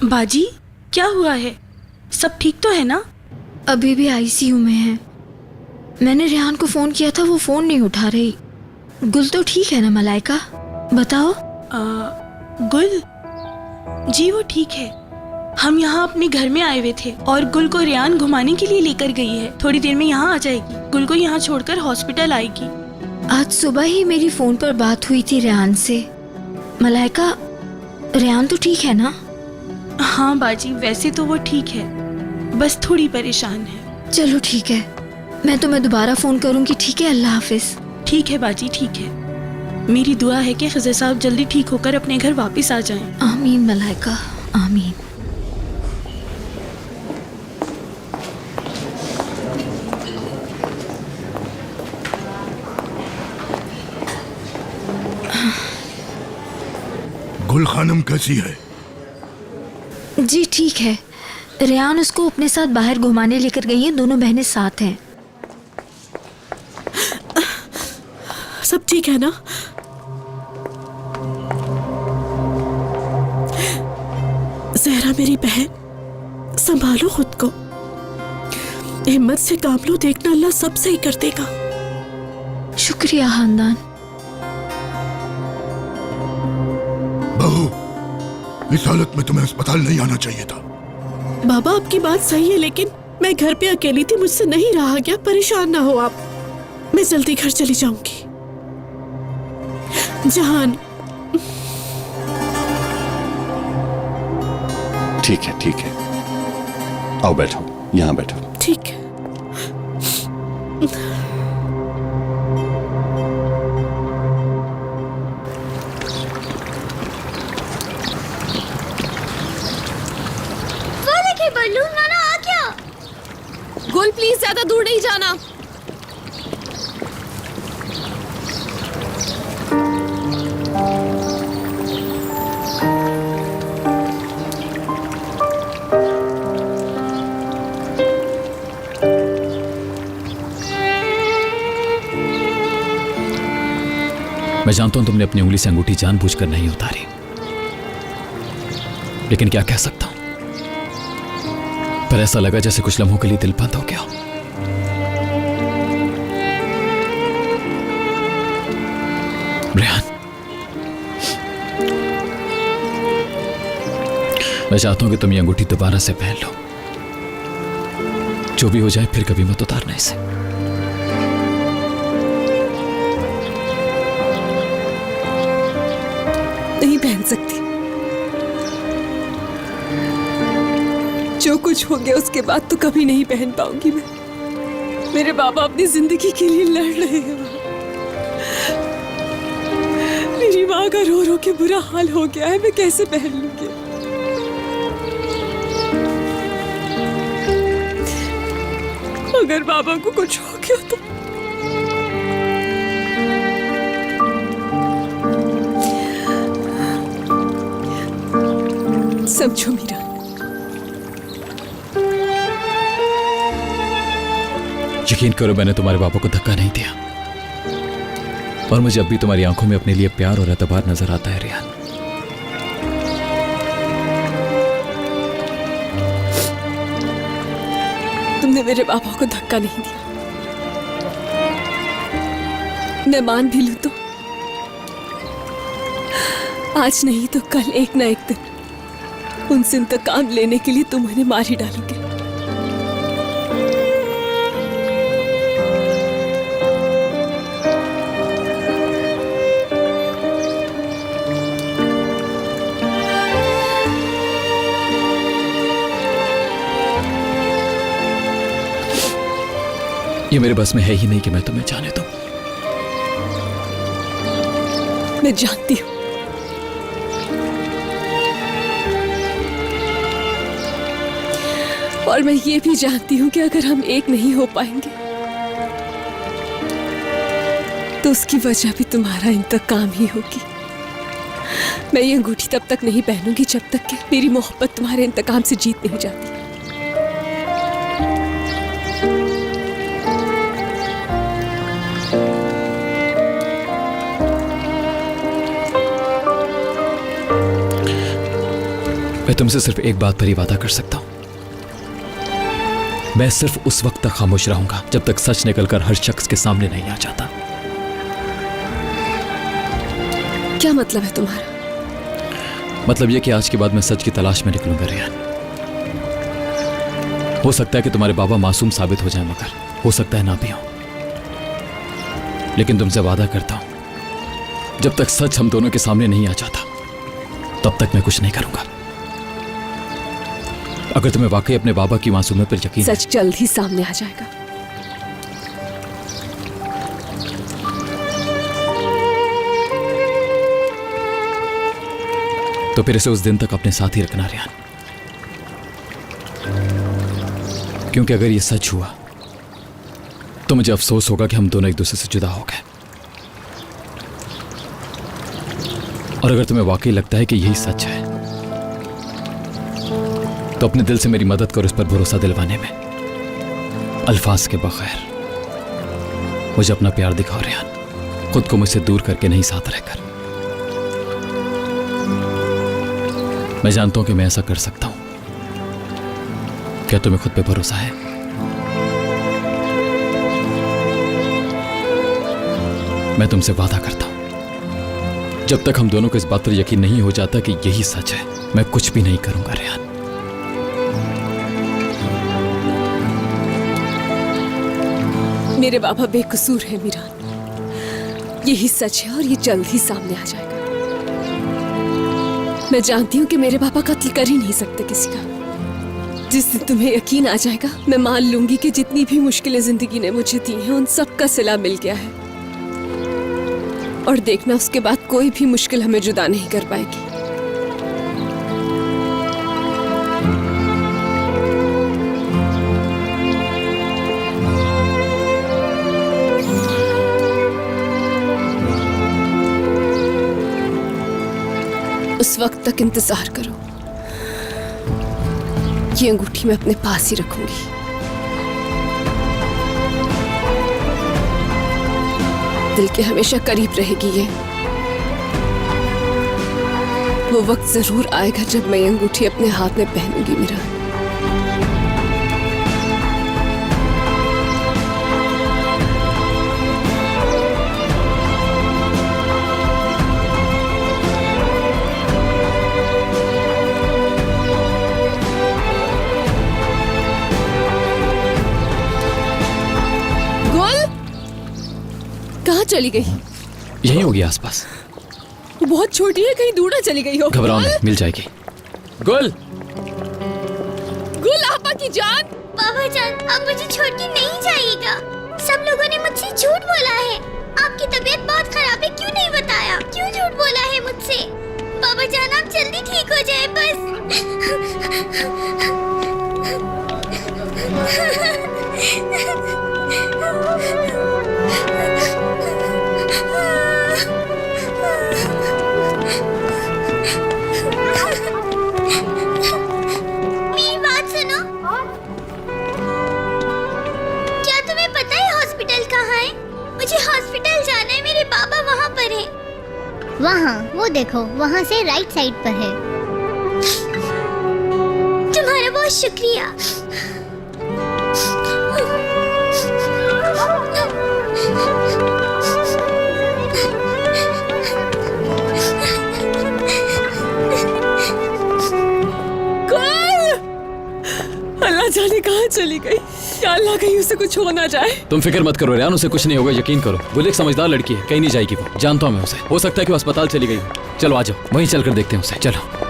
बाजी, क्या हुआ है? सब ठीक तो है ना? अभी भी आईसीयू में है। मैंने रेहान को फ़ोन किया था, वो फ़ोन नहीं उठा रही। गुल तो ठीक है ना मलाइका? बताओ। गुल? जी वो ठीक है। हम यहाँ अपने घर में आए हुए थे और गुल को रेहान घुमाने के लिए लेकर गई है। थोड़ी देर में यहाँ आ जाएगी। गुल को यहाँ छोड़कर हॉस्पिटल आएगी। आज सुबह ही मेरी फ़ोन पर बात हुई थी रेहान से। मलाइका, रेहान तो ठीक है ना? हाँ बाजी, वैसे तो वो ठीक है, बस थोड़ी परेशान है। चलो ठीक है, मैं तुम्हें दोबारा फ़ोन करूँगी, ठीक है? अल्लाह हाफिज़। ठीक है बाजी, ठीक है। मेरी दुआ है कि खज़र साहब जल्दी ठीक होकर अपने घर वापस आ जाएं। आमीन मलाइका, आमीन। गुल खानम कैसी है? जी ठीक है। रेहान उसको अपने साथ बाहर घुमाने लेकर गई हैं, दोनों बहनें साथ हैं। सब ठीक है ना? ज़हरा मेरी बहन, संभालो खुद को, हिम्मत से काम लो, देखना अल्लाह सब सही कर देगा। शुक्रिया खानदान। बहू, इस हालत में तुम्हें अस्पताल नहीं आना चाहिए था। बाबा आपकी बात सही है, लेकिन मैं घर पे अकेली थी, मुझसे नहीं रहा गया। परेशान ना हो आप, मैं जल्दी घर चली जाऊंगी। जहान। ठीक है, ठीक है, आओ बैठो, यहाँ बैठो। ठीक है। बलून वाला आ गया। गुल प्लीज ज्यादा दूर नहीं जाना। मैं जानता हूं तुमने अपनी उंगली से अंगूठी जानबूझकर नहीं उतारी, लेकिन क्या कह सकता हूं, पर ऐसा लगा जैसे कुछ लम्हों के लिए दिल बंद हो गया। रेहान, मैं चाहता हूं कि तुम ये अंगूठी दोबारा से पहन लो। जो भी हो जाए फिर कभी मत उतारना इसे। नहीं पहन सकती। जो कुछ हो गया उसके बाद तो कभी नहीं पहन पाऊंगी मैं। मेरे बाबा अपनी जिंदगी के लिए लड़ रहे हैं। मेरी माँ का रो रो के बुरा हाल हो गया है, मैं कैसे पहन लूंगी? अगर बाबा को कुछ हो गया तो समझो मीरा, यकीन करो मैंने तुम्हारे बाबा को धक्का नहीं दिया, और मुझे अब भी तुम्हारी आंखों में अपने लिए प्यार और एतबार नजर आता है रेहान। तुमने मेरे बाबा को धक्का नहीं दिया। मैं मान भी लूं तो आज नहीं तो कल एक ना एक दिन उनसे इंतकाम लेने के लिए तुम उन्हें मार ही डालोगे। ये मेरे बस में है ही नहीं कि मैं तुम्हें जाने दूं। मैं जानती हूं, और मैं ये भी जानती हूं कि अगर हम एक नहीं हो पाएंगे तो उसकी वजह भी तुम्हारा इंतकाम ही होगी। मैं ये अंगूठी तब तक नहीं पहनूंगी जब तक कि मेरी मोहब्बत तुम्हारे इंतकाम से जीत नहीं जाती। मैं तुमसे सिर्फ एक बात पर ही वादा कर सकता हूं। मैं सिर्फ उस वक्त तक खामोश रहूंगा जब तक सच निकलकर हर शख्स के सामने नहीं आ जाता। क्या मतलब है तुम्हारा? मतलब यह कि आज के बाद मैं सच की तलाश में निकलूंगा रेहान। हो सकता है कि तुम्हारे बाबा मासूम साबित हो जाए, मगर हो सकता है ना भी हो। लेकिन तुमसे वादा करता हूं, जब तक सच हम दोनों के सामने नहीं आ जाता तब तक मैं कुछ नहीं करूंगा। अगर तुम्हें वाकई अपने बाबा की मासूमियत पर यकीन है, सच जल्द ही सामने आ जाएगा। तो फिर इसे उस दिन तक अपने साथ ही रखना रेहान, क्योंकि अगर ये सच हुआ तो मुझे अफसोस होगा कि हम दोनों एक दूसरे से जुदा हो गए। और अगर तुम्हें वाकई लगता है कि यही सच है तो अपने दिल से मेरी मदद करो इस पर भरोसा दिलवाने में, अल्फाज के बगैर। मुझे अपना प्यार दिखाओ रेहान, खुद को मुझसे दूर करके नहीं, साथ रहकर। मैं जानता हूं कि मैं ऐसा कर सकता हूं। क्या तुम्हें खुद पे भरोसा है? मैं तुमसे वादा करता हूं, जब तक हम दोनों को इस बात पर यकीन नहीं हो जाता कि यही सच है, मैं कुछ भी नहीं करूंगा रेहान। मेरे बाबा बेकसूर है मीरान, यही सच है और ये जल्द ही सामने आ जाएगा। मैं जानती हूं कि मेरे पापा कत्ल कर ही नहीं सकते किसी का। जिस दिन तुम्हें यकीन आ जाएगा, मैं मान लूंगी कि जितनी भी मुश्किलें जिंदगी ने मुझे दी हैं उन सब का सिला मिल गया है। और देखना, उसके बाद कोई भी मुश्किल हमें जुदा नहीं कर पाएगी। उस वक्त तक इंतजार करो। ये अंगूठी मैं अपने पास ही रखूंगी। दिल के हमेशा करीब रहेगी ये। वो वक्त जरूर आएगा जब मैं ये अंगूठी अपने हाथ में पहनूंगी मीरान। कहाँ चली गई? यही होगी आसपास। वो बहुत छोटी है, कहीं दूर ना चली गई हो। घबराओ नहीं, मिल जाएगी। गुल, गुल आपा की जान। बाबा जान, अब मुझे छोड़ के नहीं जाइएगा। सब लोगों ने मुझसे झूठ बोला है। आपकी तबीयत बहुत खराब है, क्यों नहीं बताया? क्यों झूठ बोला है मुझसे? बाबा जान, आप जल्दी ठीक हो जाए बस। मेरी बात सुनो। क्या तुम्हें पता है हॉस्पिटल कहाँ है? मुझे हॉस्पिटल जाना है, मेरे बाबा वहाँ पर है। वहाँ, वो देखो, वहाँ से राइट साइड पर है। तुम्हारा बहुत शुक्रिया। अल्लाह जाने कहाँ चली गई। या अल्लाह कहीं उसे कुछ हो ना जाए। तुम फिक्र मत करो रेहान, उसे कुछ नहीं होगा, यकीन करो। वो एक समझदार लड़की है, कहीं नहीं जाएगी वो। जानता हूं मैं उसे। हो सकता है कि वो अस्पताल चली गई हो। चलो आ जाओ, वहीं चलकर देखते हैं उसे। चलो।